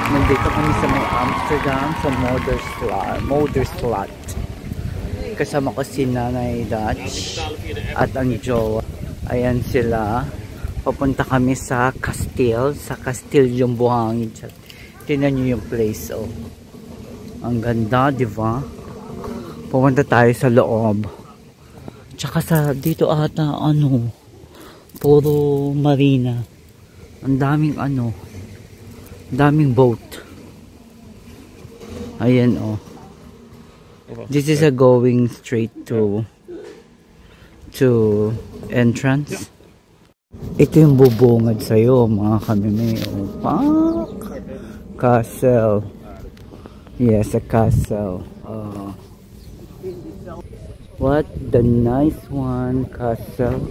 Nandito kami sa may Amsterdam sa Modern Slot. Kasama ko si Nanay Dutch at ang jowa. Ayan sila. Papunta kami sa Castile. Sa Castile yung buhangin. Tingnan nyo yung place. Oh. Ang ganda, di ba? Pumunta tayo sa loob. Tsaka sa dito ata ano, puro marina. Ang daming ano, daming boat. Ayan oh. This is a going straight to entrance. Ito yung bubungad sa'yo mga kamime. Oh, castle. Yes, a castle. What the nice one, castle.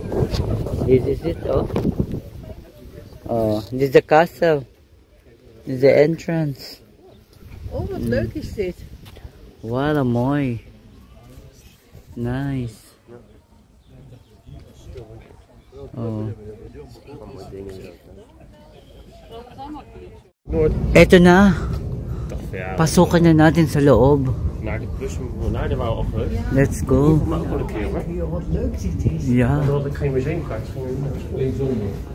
This is it, oh. This is the castle. This is the entrance. Oh, wat leuk is dit. What a mooi. Nice. Oh. Eto na. Pasukan na natin sa loob. Let's go. Ja.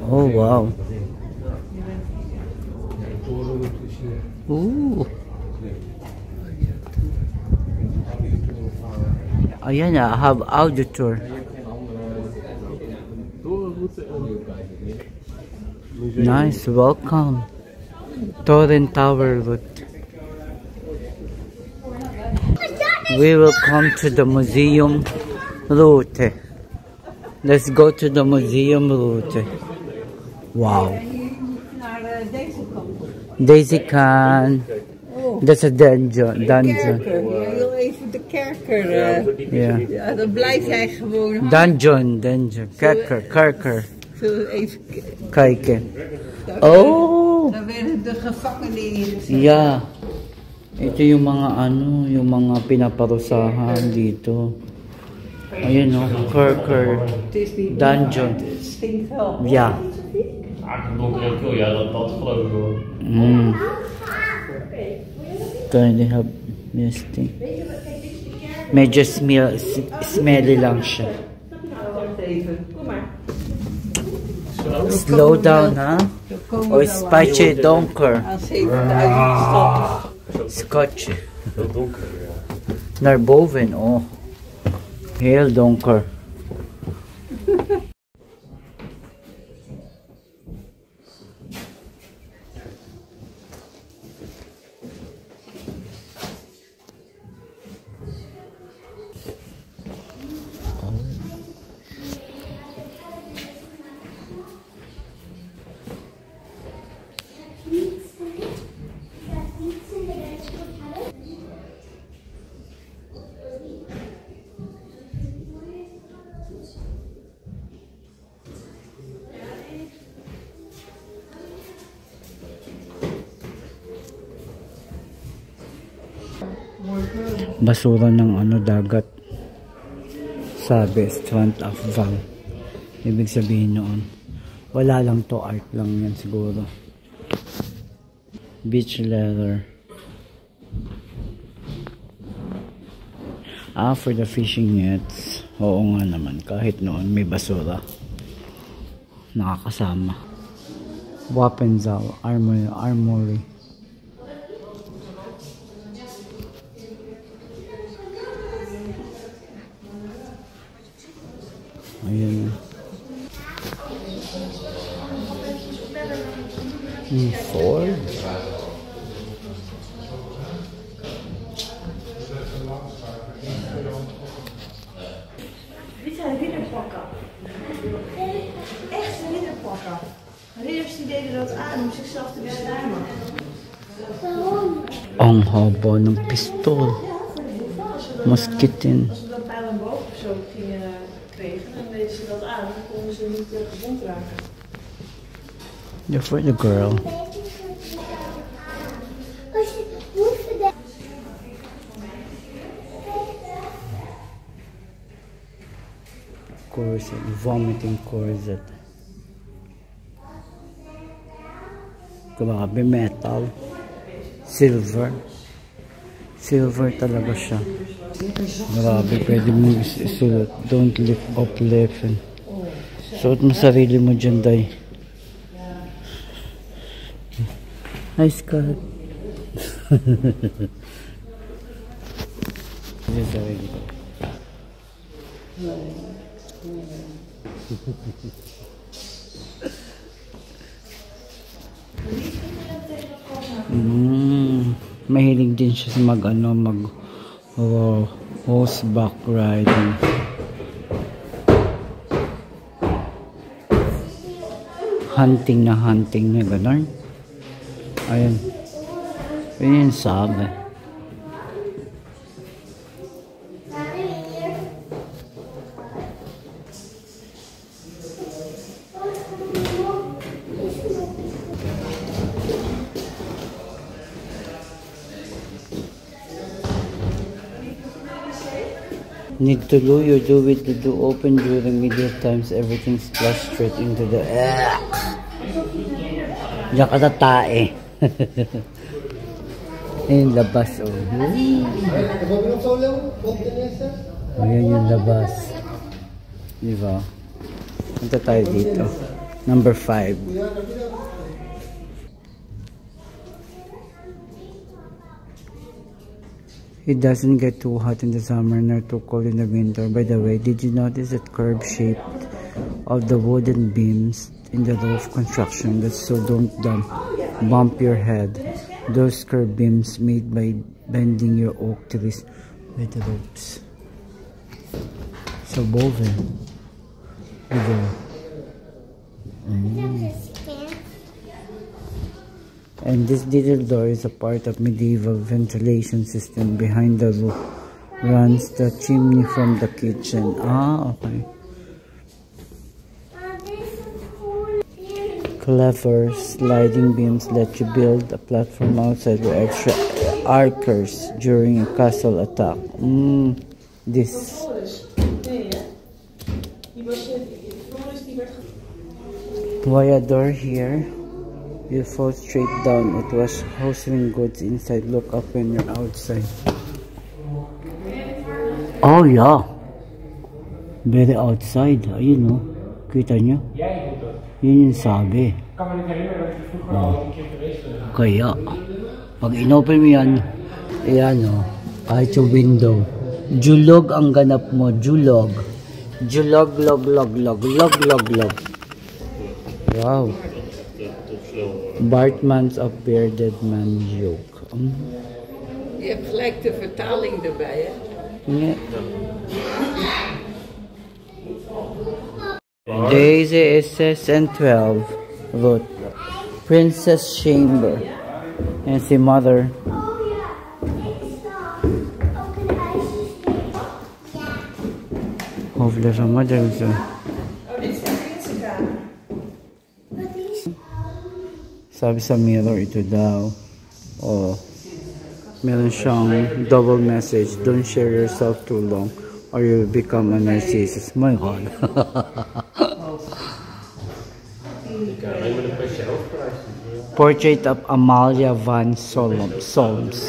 Oh wow. Ooh. Ayan na, have audio tour. Nice, welcome. Toren Tower route. We will come to the museum route. Let's go to the museum route. Wow. Daisy Khan. That's a dungeon. Je wil even de kerker. Ja. Ja, dan blijf jij gewoon. Dungeon. Kerker. Even kijken. Oh! Dan werden de gevangenen ingezet. Ja. Ito yung mga ano, yung mga pinaparusahan dito. Ayun o, Kerker. Dungeon. Ja. Ja, dat geloof ik hoor. They have this thing. Medyo smelly lang siya. Slow down, ha? O spicy donker. Scotch. Naar boven, oh. Heel donker. Basura ng ano dagat, sabi strand of Val. Ibig sabihin noon wala lang to, art lang yan siguro. Beach leather. For the fishing nets. Oo nga naman, kahit noon may basura nakakasama. Weapons, armory. Ayan. Ford. Dit zijn ridderpakken. Echte ridderpakken. Ridders die deden dat aan om zichzelf te beschermen. Ang haba ng pistool. Musketin. Als ze dat pijl en boog of zo kregen, dan deden ze dat aan. Dan konden ze niet gewond raken. You're for the girl. Corset, vomiting corset. Grabe, metal. Silver. Silver talaga siya. Grabe, pwede mo isulat. Don't lift up left. Suot mo sarili mo dyan, day. Hi, Scott. Dyan sarili ko. Mahilig din siya sa mag horseback riding. Hunting na gano'n. Ayun. Yun yung sabi. Need to do you do it to do open during media times, everything splashed straight into the diyan ka tatae. Ayun labas oh. Ayan yung labas. Diba? Punta tayo dito. Number 5. It doesn't get too hot in the summer nor too cold in the winter. By the way, did you notice that curve shape of the wooden beams in the roof construction? That's so don't bump your head. Those curved beams made by bending your oak trees with the ropes. So woven. And this little door is a part of medieval ventilation system. Behind the roof runs the chimney from the kitchen. Ah, okay. Clever sliding beams let you build a platform outside with extra archers during a castle attack. This. Why a door here? You fall straight down. It was hosting goods inside. Look up when you're outside. Oh yeah. Very outside. Ayun no. Kita nyo? Yun yung sabi. Oh. Kaya, pag inopen mo yan, ayan o, kahit yung window, julog ang ganap mo, julog. Julog, log, log, log, log, log, log. Wow. Bartmans of Bearded Man joke. Je hebt gelijk de vertaling erbij, hè? Yeah. Daisy is 6 and 12. Look. Princess Chamber. And si Mother. Hopefully sa Mother. Sabi sa mirror, ito daw. Oh. Meron siyang double message. Don't share yourself too long or you'll become a narcissist. My God. Portrait of Amalia van Solms.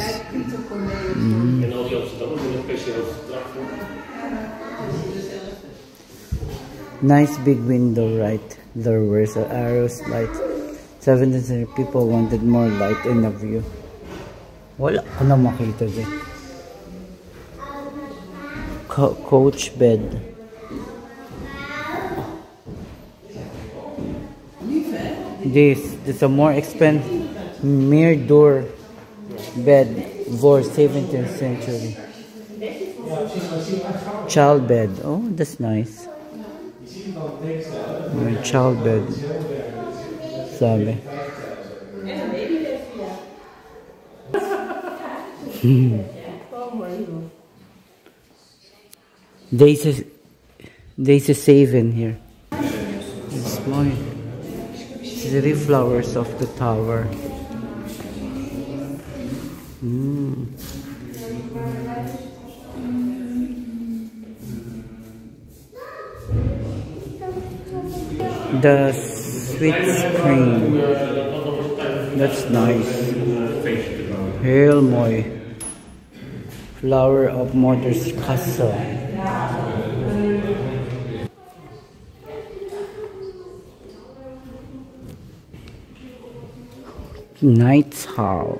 Nice big window, right? There were arrows, light. 17th century people wanted more light in the view. Wala ko na makita din. Coach bed. This is a more expensive mere door bed for 17th century. Child bed. Oh, that's nice. Child bed. Sabi. There's a save in here. It's more. The flowers of the tower. The sweet screen. That's nice. feestje te bouwen. Heel mooi. Flower of Mother's Castle. Knight's Hall.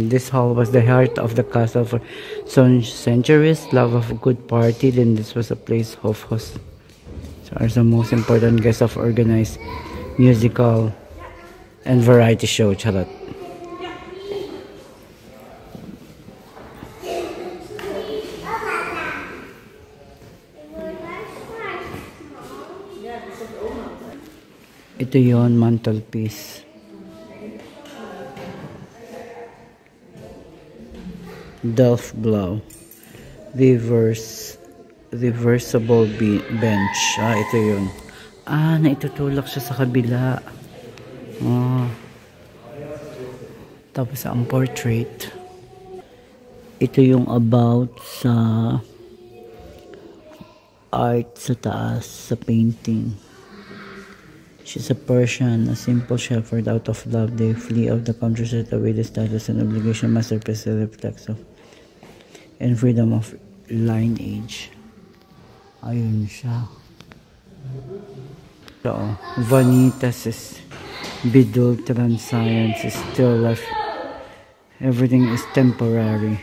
This hall was the heart of the castle for some centuries. Love of a good party, then this was a place of hosts. So are the most important guests of organized musical and variety show. Charot. Ito yon, mantelpiece. Delft Blau. Reversible bench. Ito yun. Naitutulak siya sa kabila. Tapos ang portrait. Ito yung about sa art sa taas, sa painting. She's a Persian, a simple shepherd. Out of love, they flee of the countryside away the status and obligation. Masterpiece reflects of and freedom of lineage. Ayun siya. So, Vanitas is Bidul Transcience is still life. Everything is temporary.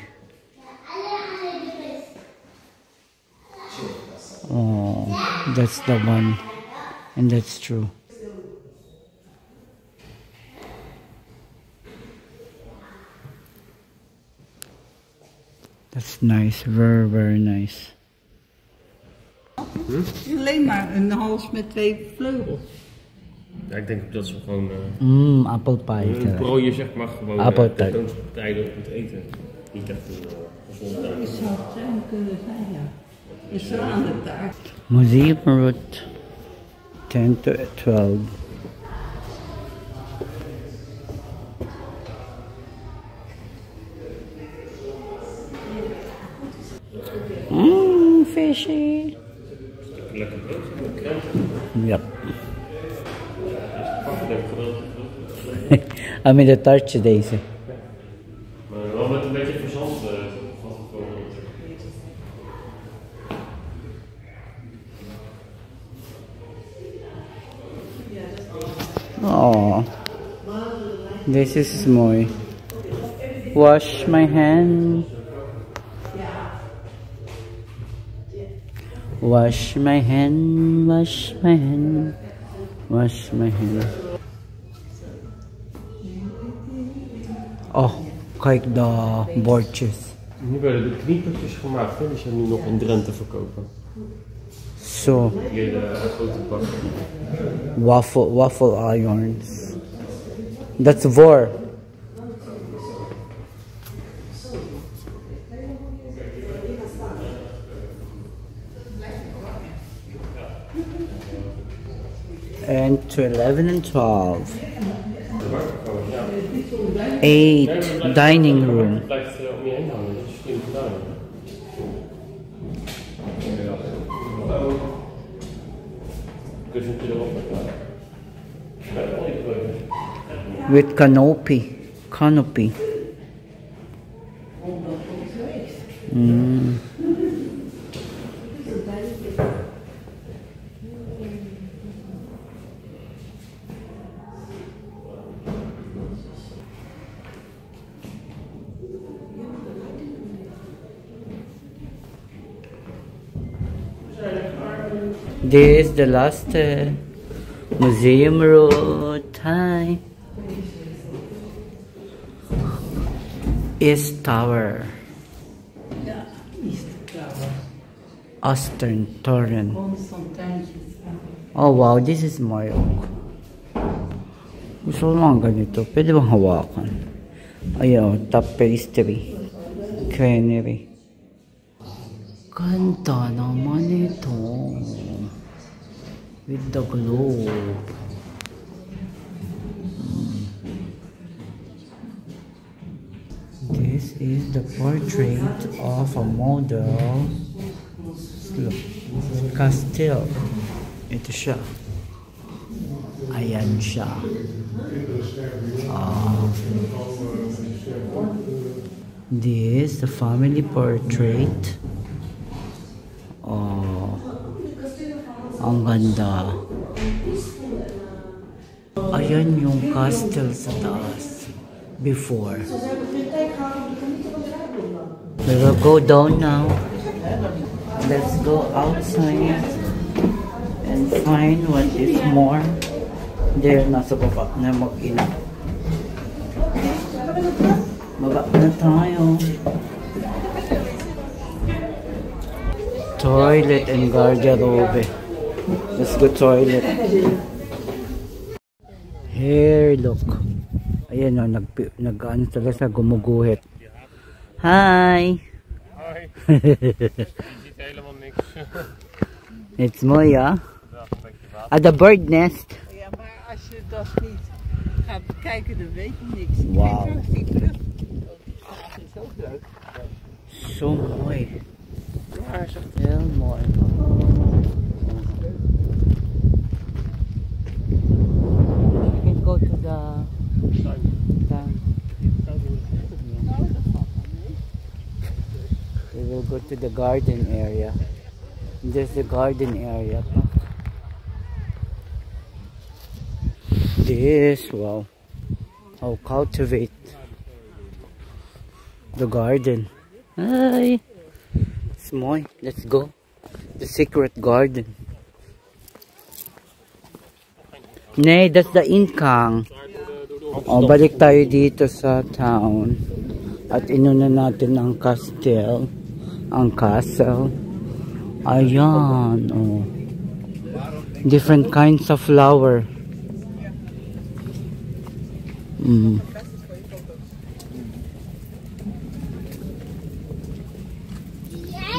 Oh, that's the one. And that's true. That's nice, very, very nice. Alleen maar een hals met 2 vleugels. Ja, ik denk dat ze gewoon Apple pie. een broodje zeg maar gewoon tentoonstrijden op het eten. Niet echt een gezonde taart. Het zou zijn kunnen zijn, ja. Een zwanentaart. Museum Route 10 to 12. Fishy. Lekker brood met crème. Yep. I mean the taartje deze. Maar wel met een beetje verzand vastgekomen. Oh, this is mooi. Wash my hand. Wash my hand, wash my hand, wash my hand. Oh, kijk de bordjes. Nu werden de kniepertjes gemaakt, hè? Die zijn nu nog in Drenthe verkopen. Zo. Hier de grote bak. Waffle irons. That's voor. And to 11 and 12. 8 dining room. Het blijft om je heen hangen, dat is slim gedaan. Kussentje erop. With canopy. This is the last museum road time. East Tower. Ja, East Tower. Eastern Torrent. Constantijntjes. Oh wow, this is mooi ook. Gusto ko naman ganito. Pwede bang hawakan? Ayun, tapestry. Canary. Ganda naman ito. With the globe. This is the portrait of a model. Look, Castile. Ito siya. Ayan siya. This, the family portrait. Oh, ang ganda. Ayan yung castle sa taas. Before. We will go down now. Let's go outside and find what is more. There, nasa baba na mag-ina. Baba na tayo. Toilet and garderobe. Let's go toilet. Here, look. Ayan o, nag-ano talaga sa gumuguhit. Hi! Hoi. Je ziet helemaal niks. It's Moya. At the bird nest. Ja, maar als je dat niet gaat bekijken, dan weet je niks. Wauw. Kijk terug, zie terug. Dat is ook leuk. Zo mooi. Ja, zo. Heel mooi. You can go to the town. We will go to the garden area. There's the garden area. This, wow. How cultivate the garden. Hi. Small. Let's go. The secret garden. Nay, that's the Inkang. Oh, balik tayo dito sa town. At inuna natin ang castle. Ang castle. Ayan. Oh. Different kinds of flower. Mm.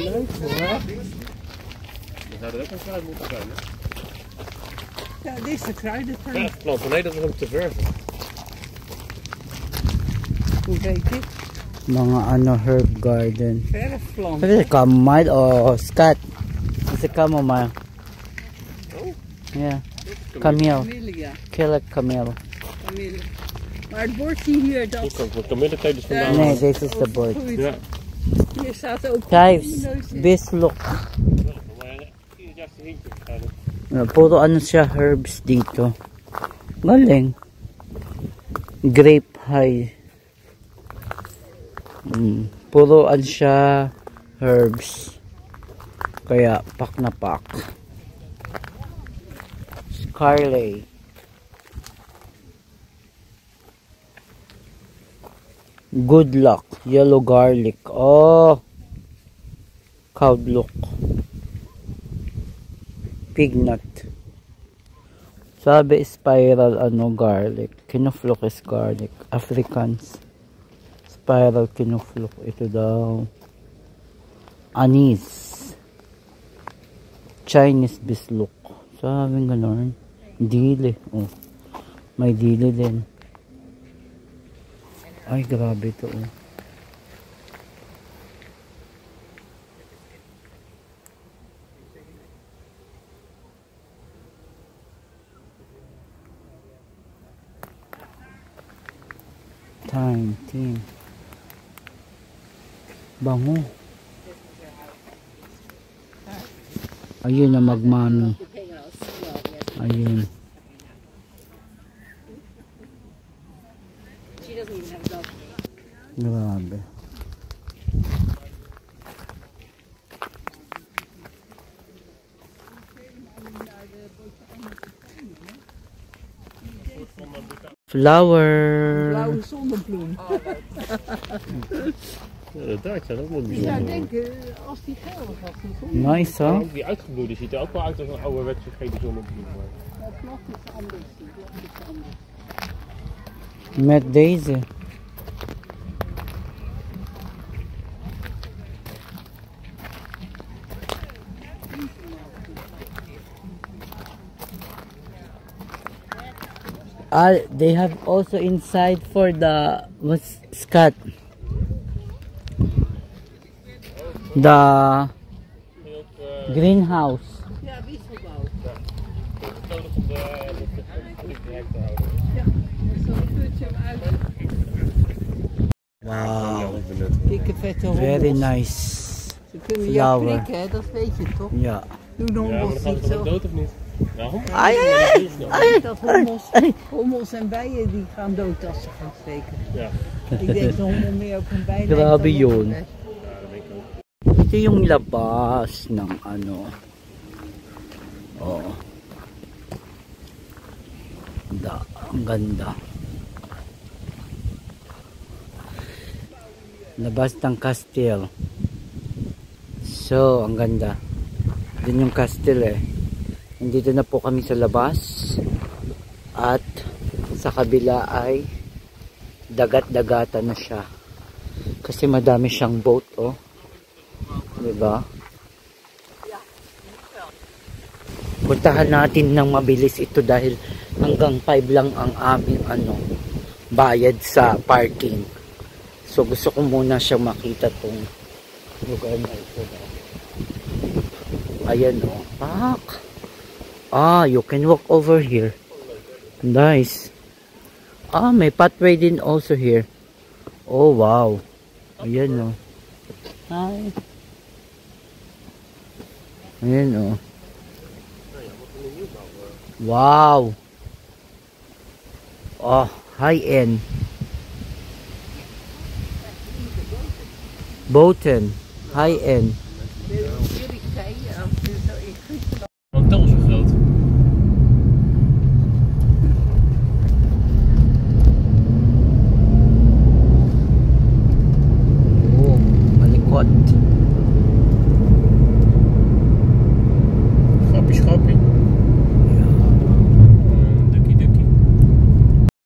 Leuk hoor. Er zou er ook een kruid moeten zijn, hè? Ja, dit is de kruidentuin. Verfplanten, nee, dat is om te verven. Hoe weet ik? Mga ano, herb garden. Verfplanten. What is it? Chamomile or Scott? It's a chamomile. Oh. Yeah. Camille. Camellia. Kill it, Camille. Camellia. Maar het bordje hier, dat... Hier kan ik mijn kamillethee dus vandaan. Nee, this is the board. Ja. Hier staat ook... Guys, bislok. Maar hier is juist een hintje waarschijnlijk. Puro ano siya, herbs dito. Galing. Grape high. Puro ano siya, herbs. Kaya pak na pak. Scarlet. Good luck. Yellow garlic. Oh. Cowlook. Pignut. Sabi spiral ano garlic. Kinuflok is garlic. Africans. Spiral kinuflok. Ito daw. Anise. Chinese bislok. Sabi gano'n. Dili. Oh. May dili din. Ay, grabe ito. Oh. Team. Bango. Ayun na magmami. Ayun. Grabe. Flower. Blauwe zonnebloem. Daar zijn ook wel Ja, bijzonder. ik denk als die geldig was. Nice, hè? Die uitgebloeide ziet er ook wel uit als een ouderwetse gele zonnebloem. Dat plant is anders. Die plant is anders. Met deze. They have also inside for the what's Scott? The greenhouse. Ja, wisselbouw. Het is nodig om de hek te houden. Ja. vette Very hommels. nice. Ze kunnen Flower. jou prikken, hè? Dat weet je toch? Ja. Doen Ja, maar hommels dan gaat niet het zo. ook dood of niet? Waarom? Ai, Heel snel. Dat hommels en bijen die gaan dood als ze gaan steken. Ja, Ik denk de hommel meer op een bij. Grabe yun. ja, dat denk ik ook. Ito yung labas ng ano. Oh. Ang ganda. Labas ng castle. So, ang ganda. Dun yung castle eh. Nandito na po kami sa labas. At sa kabila ay dagat-dagatan na siya. Kasi madami siyang boat, oh. Diba? Puntahan natin ng mabilis ito dahil hanggang 5 lang ang aming bayad sa parking. So gusto ko muna siyang makita tong lugar na ito. Ayan, oh. Pak! You can walk over here. Nice. May pathway din also here. Oh, wow. Ayan, oh. Hi. Ayan, oh. Wow. Oh, high-end. Boaten. High-end.